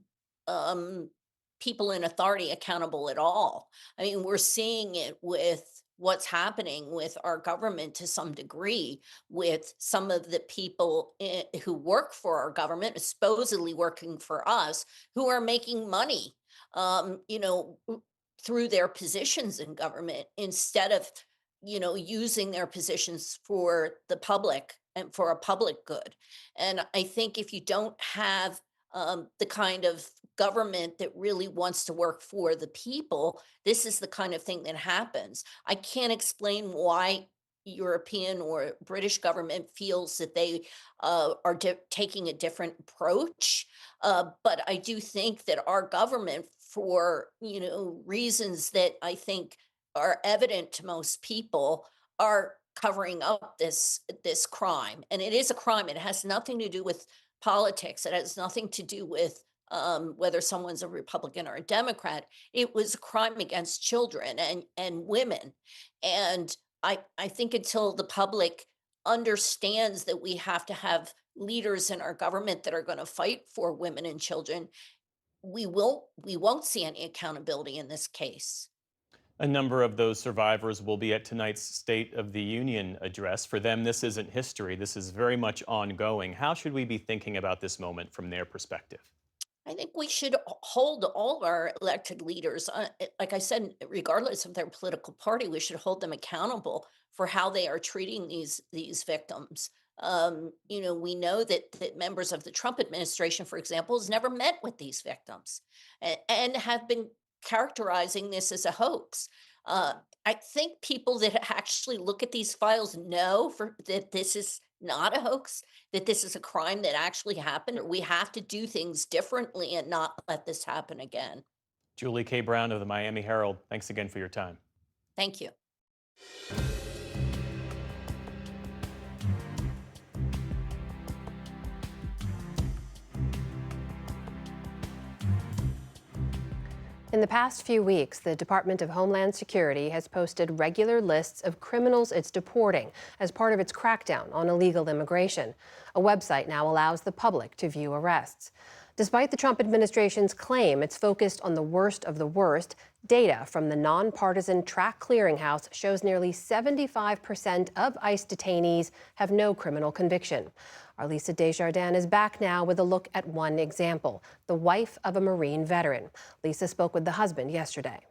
E: people in authority accountable at all. I mean, we're seeing it with what's happening with our government to some degree, with some of the people who work for our government, supposedly working for us, who are making money, through their positions in government instead of, using their positions for the public and for a public good. And I think if you don't have the kind of government that really wants to work for the people, this is the kind of thing that happens. I can't explain why European or British government feels that they are taking a different approach. But I do think that our government, for reasons that I think are evident to most people, are covering up this crime. And it is a crime. It has nothing to do with politics. It has nothing to do with whether someone's a Republican or a Democrat. It was a crime against children and women. And I think until the public understands that we have to have leaders in our government that are going to fight for women and children, we won't see any accountability in this case.
A: A number of those survivors will be at tonight's State of the Union address. For them, this isn't history. This is very much ongoing. How should we be thinking about this moment from their perspective?
E: I think we should hold all of our elected leaders, like I said, regardless of their political party, we should hold them accountable for how they are treating these victims. We know that members of the Trump administration, for example, has never met with these victims and have been characterizing this as a hoax. I think people that actually look at these files know that this is not a hoax, that this is a crime that actually happened. We have to do things differently and not let this happen again.
A: Julie K. Brown of the Miami Herald, thanks again for your time.
E: Thank you.
B: In the past few weeks, the Department of Homeland Security has posted regular lists of criminals it's deporting as part of its crackdown on illegal immigration. A website now allows the public to view arrests. Despite the Trump administration's claim it's focused on the worst of the worst, data from the nonpartisan Track Clearinghouse shows nearly 75% of ICE detainees have no criminal conviction. Our Lisa Desjardins is back now with a look at one example, the wife of a Marine veteran. Lisa spoke with the husband yesterday.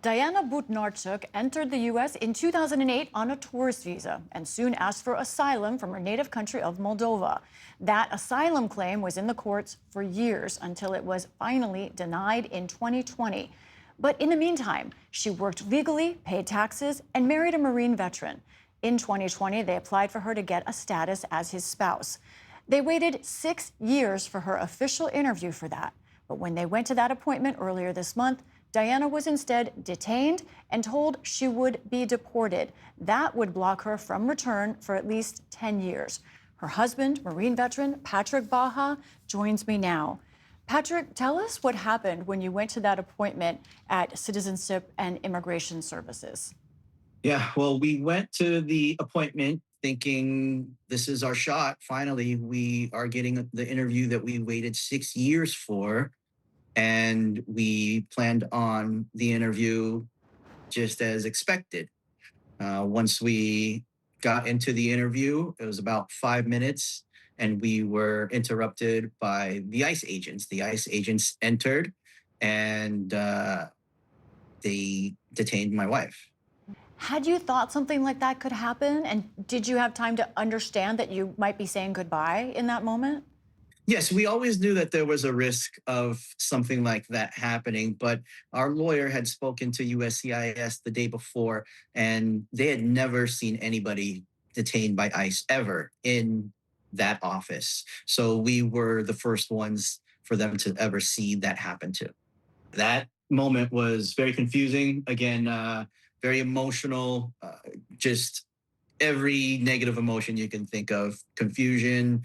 G: Diana Butnarchuk entered the U.S. in 2008 on a tourist visa and soon asked for asylum from her native country of Moldova. That asylum claim was in the courts for years until it was finally denied in 2020. But in the meantime, she worked legally, paid taxes, and married a Marine veteran. In 2020, they applied for her to get a status as his spouse. They waited 6 years for her official interview for that. But when they went to that appointment earlier this month, Diana was instead detained and told she would be deported. That would block her from return for at least 10 years. Her husband, Marine veteran Patrick Baha, joins me now. Patrick, tell us what happened when you went to that appointment at Citizenship and Immigration Services.
F: Yeah, well, we went to the appointment thinking this is our shot. Finally, we are getting the interview that we waited 6 years for. And we planned on the interview just as expected. Once we got into the interview, it was about 5 minutes, and we were interrupted by the ICE agents. The ICE agents entered, and they detained my wife.
G: Had you thought something like that could happen? And did you have time to understand that you might be saying goodbye in that moment?
F: Yes, we always knew that there was a risk of something like that happening, but our lawyer had spoken to USCIS the day before, and they had never seen anybody detained by ICE ever in that office. So we were the first ones for them to ever see that happen to. That moment was very confusing. Again, very emotional, just every negative emotion you can think of, confusion.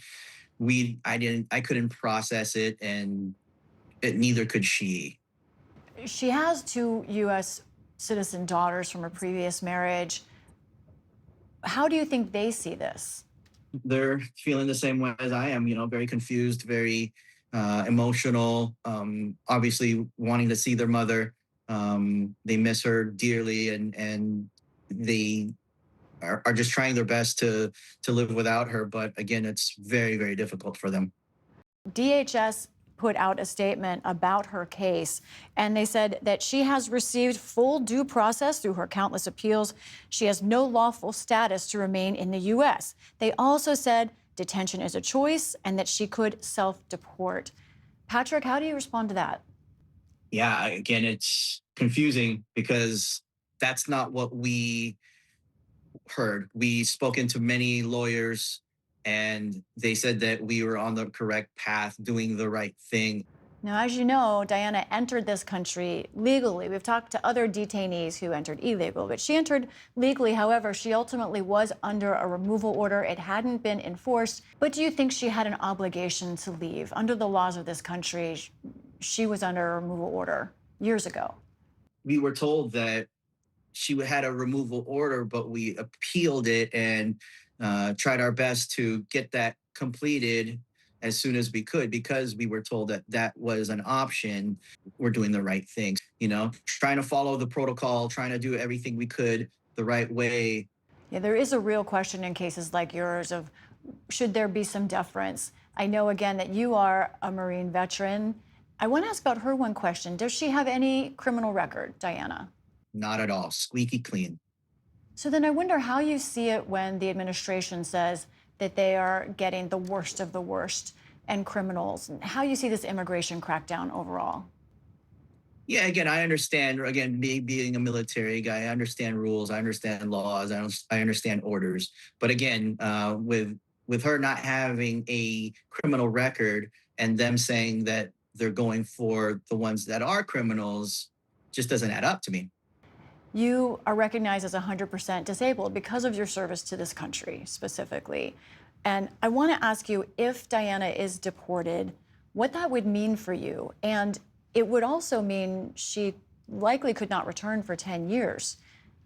F: I couldn't process it, and neither could she.
G: She has 2 U.S. citizen daughters from a previous marriage. How do you think they see this?
F: They're feeling the same way as I am, very confused, very emotional, obviously wanting to see their mother. They miss her dearly, and they are just trying their best to live without her. But again, it's very, very difficult for them.
G: DHS put out a statement about her case, and they said that she has received full due process through her countless appeals. She has no lawful status to remain in the U.S. They also said detention is a choice and that she could self-deport. Patrick, how do you respond to that?
F: Yeah, again, it's confusing because that's not what we heard. We spoken to many lawyers, and they said that we were on the correct path, doing the right thing.
G: Now, as you know, Diana entered this country legally. We've talked to other detainees who entered illegal, but she entered legally. However, she ultimately was under a removal order. It hadn't been enforced. But do you think she had an obligation to leave? Under the laws of this country, she was under a removal order years ago.
F: We were told that she had a removal order, but we appealed it and tried our best to get that completed as soon as we could, because we were told that that was an option. We're doing the right thing, trying to follow the protocol, trying to do everything we could the right way.
G: Yeah, there is a real question in cases like yours of should there be some deference? I know, again, that you are a Marine veteran. I want to ask about her one question. Does she have any criminal record, Diana?
F: Not at all. Squeaky clean.
G: So then I wonder how you see it when the administration says that they are getting the worst of the worst and criminals, and how you see this immigration crackdown overall.
F: Yeah, again, I understand, me being a military guy, I understand rules, I understand laws, I understand orders. But again, with her not having a criminal record and them saying that they're going for the ones that are criminals, just doesn't add up to me.
G: You are recognized as 100% disabled because of your service to this country specifically. And I want to ask you, if Diana is deported, what that would mean for you. And it would also mean she likely could not return for 10 years.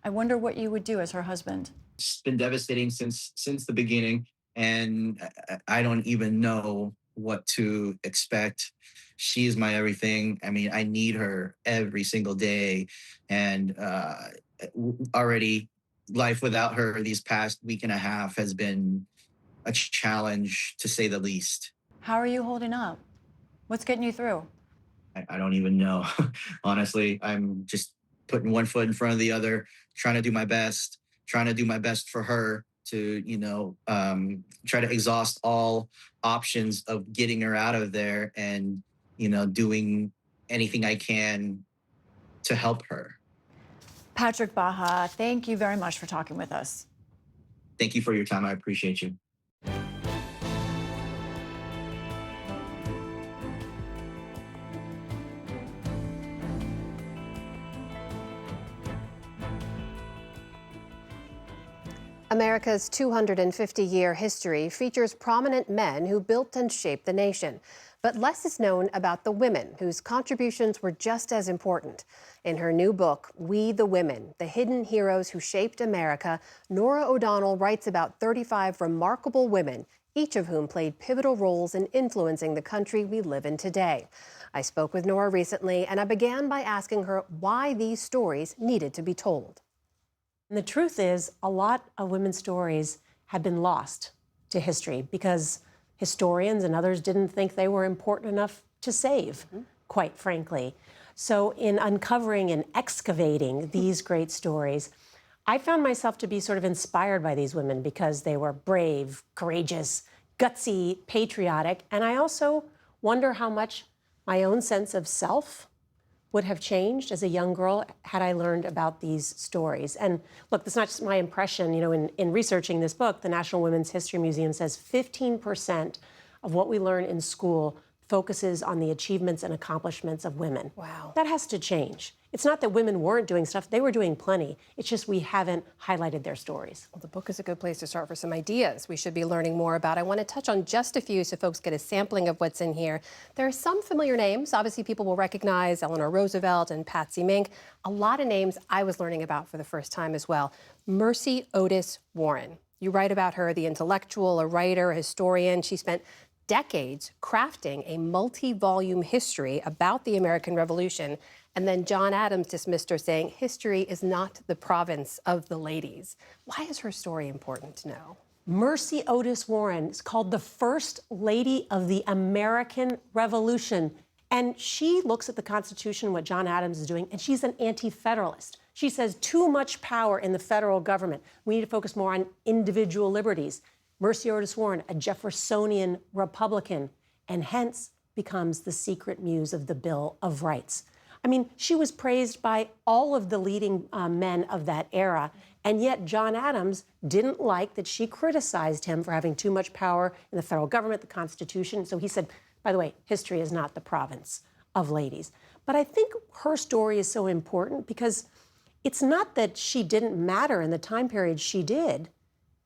G: I wonder what you would do as her husband.
F: It's been devastating since the beginning, and I don't even know what to expect. She is my everything. I mean, I need her every single day. And already life without her these past week and a half has been a challenge, to say the least.
G: How are you holding up? What's getting you through?
F: I don't even know. Honestly, I'm just putting one foot in front of the other, trying to do my best for her to, try to exhaust all options of getting her out of there and, doing anything I can to help her.
G: Patrick Baja, thank you very much for talking with us.
F: Thank you for your time. I appreciate you.
B: America's 250-year history features prominent men who built and shaped the nation. But less is known about the women whose contributions were just as important. In her new book, We the Women, The Hidden Heroes Who Shaped America, Norah O'Donnell writes about 35 remarkable women, each of whom played pivotal roles in influencing the country we live in today. I spoke with Norah recently, and I began by asking her why these stories needed to be told.
J: And the truth is, a lot of women's stories have been lost to history because historians and others didn't think they were important enough to save, quite frankly. So in uncovering and excavating these great stories, I found myself to be sort of inspired by these women because they were brave, courageous, gutsy, patriotic, and I also wonder how much my own sense of self would have changed as a young girl had I learned about these stories. And look, that's not just my impression. In researching this book, the National Women's History Museum says 15% of what we learn in school focuses on the achievements and accomplishments of women.
B: Wow.
J: That has to change. It's not that women weren't doing stuff, they were doing plenty. It's just we haven't highlighted their stories.
B: Well, the book is a good place to start for some ideas we should be learning more about. I want to touch on just a few so folks get a sampling of what's in here. There are some familiar names. Obviously, people will recognize Eleanor Roosevelt and Patsy Mink. A lot of names I was learning about for the first time as well. Mercy Otis Warren. You write about her, the intellectual, a writer, a historian. She spent decades crafting a multi-volume history about the American Revolution And then John Adams dismissed her, saying, history is not the province of the ladies. Why is her story important to know?
J: Mercy Otis Warren is called the First Lady of the American Revolution. And she looks at the Constitution, what John Adams is doing, and she's an anti-federalist. She says too much power in the federal government. We need to focus more on individual liberties. Mercy Otis Warren, a Jeffersonian Republican, and hence becomes the secret muse of the Bill of Rights. I mean, she was praised by all of the leading men of that era, and yet John Adams didn't like that she criticized him for having too much power in the federal government, the Constitution. So he said, by the way, history is not the province of ladies. But I think her story is so important because it's not that she didn't matter in the time period she did.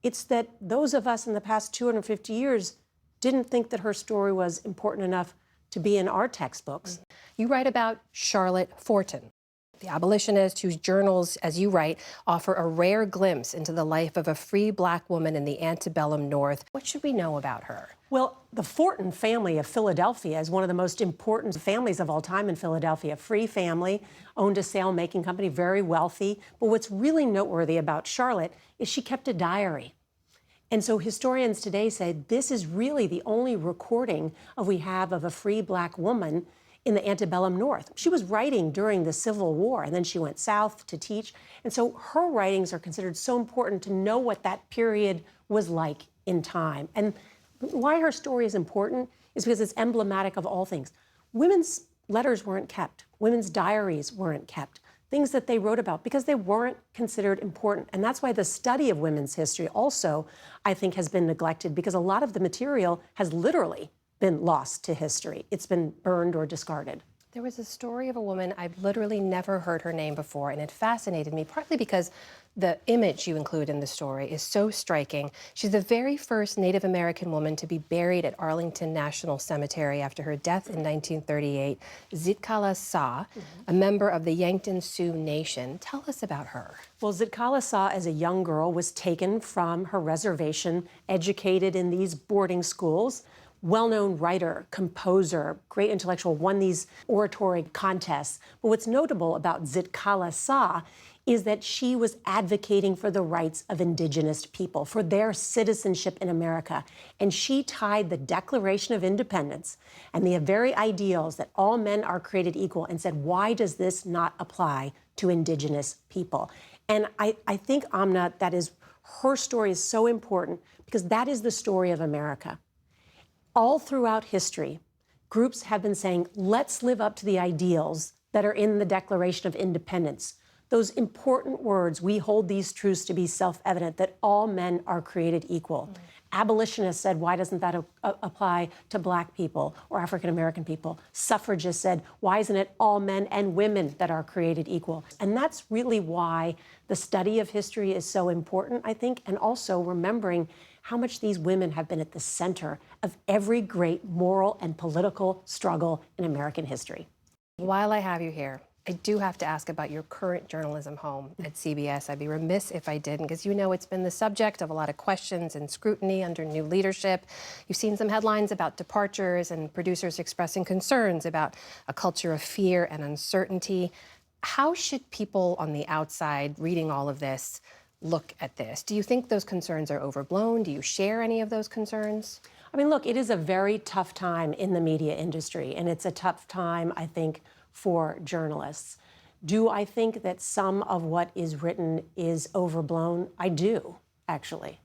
J: It's that those of us in the past 250 years didn't think that her story was important enough to be in our textbooks.
B: You write about Charlotte Forten, the abolitionist whose journals, as you write, offer a rare glimpse into the life of a free Black woman in the antebellum North. What should we know about her?
J: Well, the Forten family of Philadelphia is one of the most important families of all time in Philadelphia. Free family, owned a sail-making company, very wealthy. But what's really noteworthy about Charlotte is she kept a diary. And so historians today say this is really the only recording we have of a free Black woman in the antebellum North. She was writing during the Civil War, and then she went south to teach. And so her writings are considered so important to know what that period was like in time. And why her story is important is because it's emblematic of all things. Women's letters weren't kept. Women's diaries weren't kept. Things that they wrote about because they weren't considered important. And that's why the study of women's history also, I think, has been neglected because a lot of the material has literally been lost to history. It's been burned or discarded.
B: There was a story of a woman, I've literally never heard her name before, and it fascinated me, partly because the image you include in the story is so striking. She's the very first Native American woman to be buried at Arlington National Cemetery after her death in 1938, Zitkala Sa, a member of the Yankton Sioux Nation. Tell us about her.
J: Well, Zitkala Sa, as a young girl, was taken from her reservation, educated in these boarding schools. Well-known writer, composer, great intellectual, won these oratory contests. But what's notable about Zitkala Sa is that she was advocating for the rights of indigenous people, for their citizenship in America. And she tied the Declaration of Independence and the very ideals that all men are created equal and said, why does this not apply to indigenous people? And I think, Amna, that is, her story is so important because that is the story of America. All throughout history, groups have been saying, let's live up to the ideals that are in the Declaration of Independence. Those important words, we hold these truths to be self-evident, that all men are created equal. Abolitionists said, why doesn't that apply to Black people or African-American people? Suffragists said, why isn't it all men and women that are created equal? And that's really why the study of history is so important, I think, and also remembering how much these women have been at the center of every great moral and political struggle in American history.
B: While I have you here, I do have to ask about your current journalism home at CBS. I'd be remiss if I didn't, because you know it's been the subject of a lot of questions and scrutiny under new leadership. You've seen some headlines about departures and producers expressing concerns about a culture of fear and uncertainty. How should people on the outside reading all of this look at this? Do you think those concerns are overblown? Do you share any of those concerns?
J: I mean, look, it is a very tough time in the media industry, and it's a tough time, I think, for journalists. Do I think that some of what is written is overblown? I do, actually.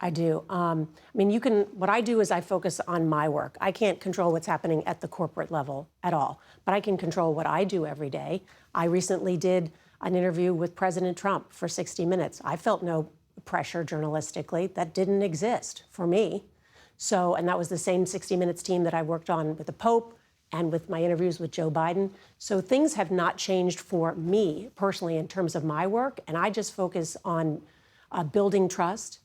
J: I do. I mean, what I do is I focus on my work. I can't control what's happening at the corporate level at all, but I can control what I do every day. I recently did an interview with President Trump for 60 Minutes. I felt no pressure journalistically. That didn't exist for me. So, and that was the same 60 Minutes team that I worked on with the Pope and with my interviews with Joe Biden. So things have not changed for me personally in terms of my work, and I just focus on building trust,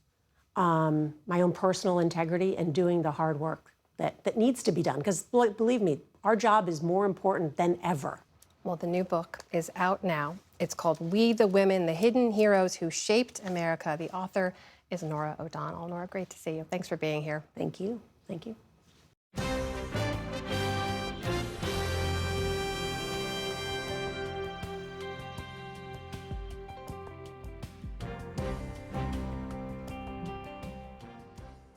J: my own personal integrity, and doing the hard work that needs to be done. Because believe me, our job is more important than ever.
B: Well, the new book is out now. It's called We the Women, The Hidden Heroes Who Shaped America. The author is Norah O'Donnell. Norah, great to see you. Thanks for being here.
J: Thank you. Thank you.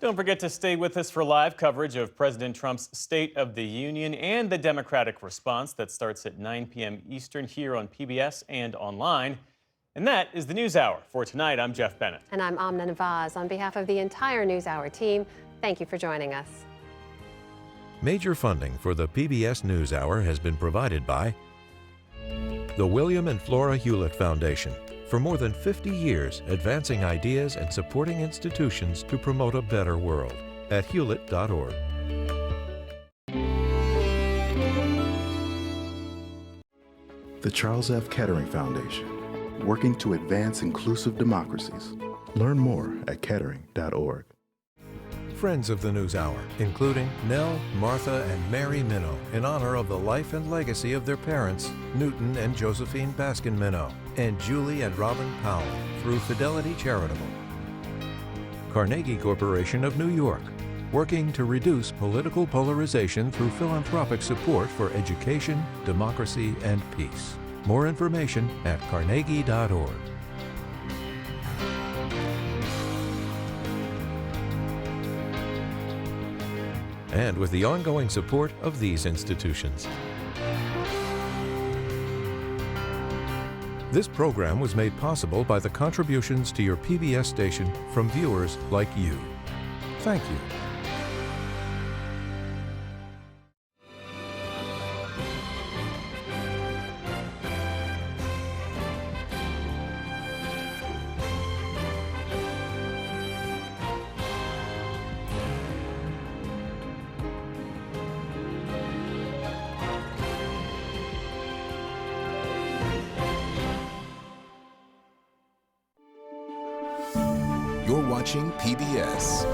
A: Don't forget to stay with us for live coverage of President Trump's State of the Union and the Democratic response that starts at 9 p.m. Eastern here on PBS and online. And that is the NewsHour. For tonight, I'm Jeff Bennett.
B: And I'm Amna Nawaz. On behalf of the entire NewsHour team, thank you for joining us.
D: Major funding for the PBS NewsHour has been provided by the William and Flora Hewlett Foundation. For more than 50 years, advancing ideas and supporting institutions to promote a better world at hewlett.org.
I: The Charles F. Kettering Foundation, working to advance inclusive democracies. Learn more at kettering.org.
D: Friends of the NewsHour, including Nell, Martha, and Mary Minow, in honor of the life and legacy of their parents, Newton and Josephine Baskin Minow, and Julie and Robin Powell, through Fidelity Charitable. Carnegie Corporation of New York, working to reduce political polarization through philanthropic support for education, democracy, and peace. More information at carnegie.org. And with the ongoing support of these institutions. This program was made possible by the contributions to your PBS station from viewers like you. Thank you.
V: You're watching PBS.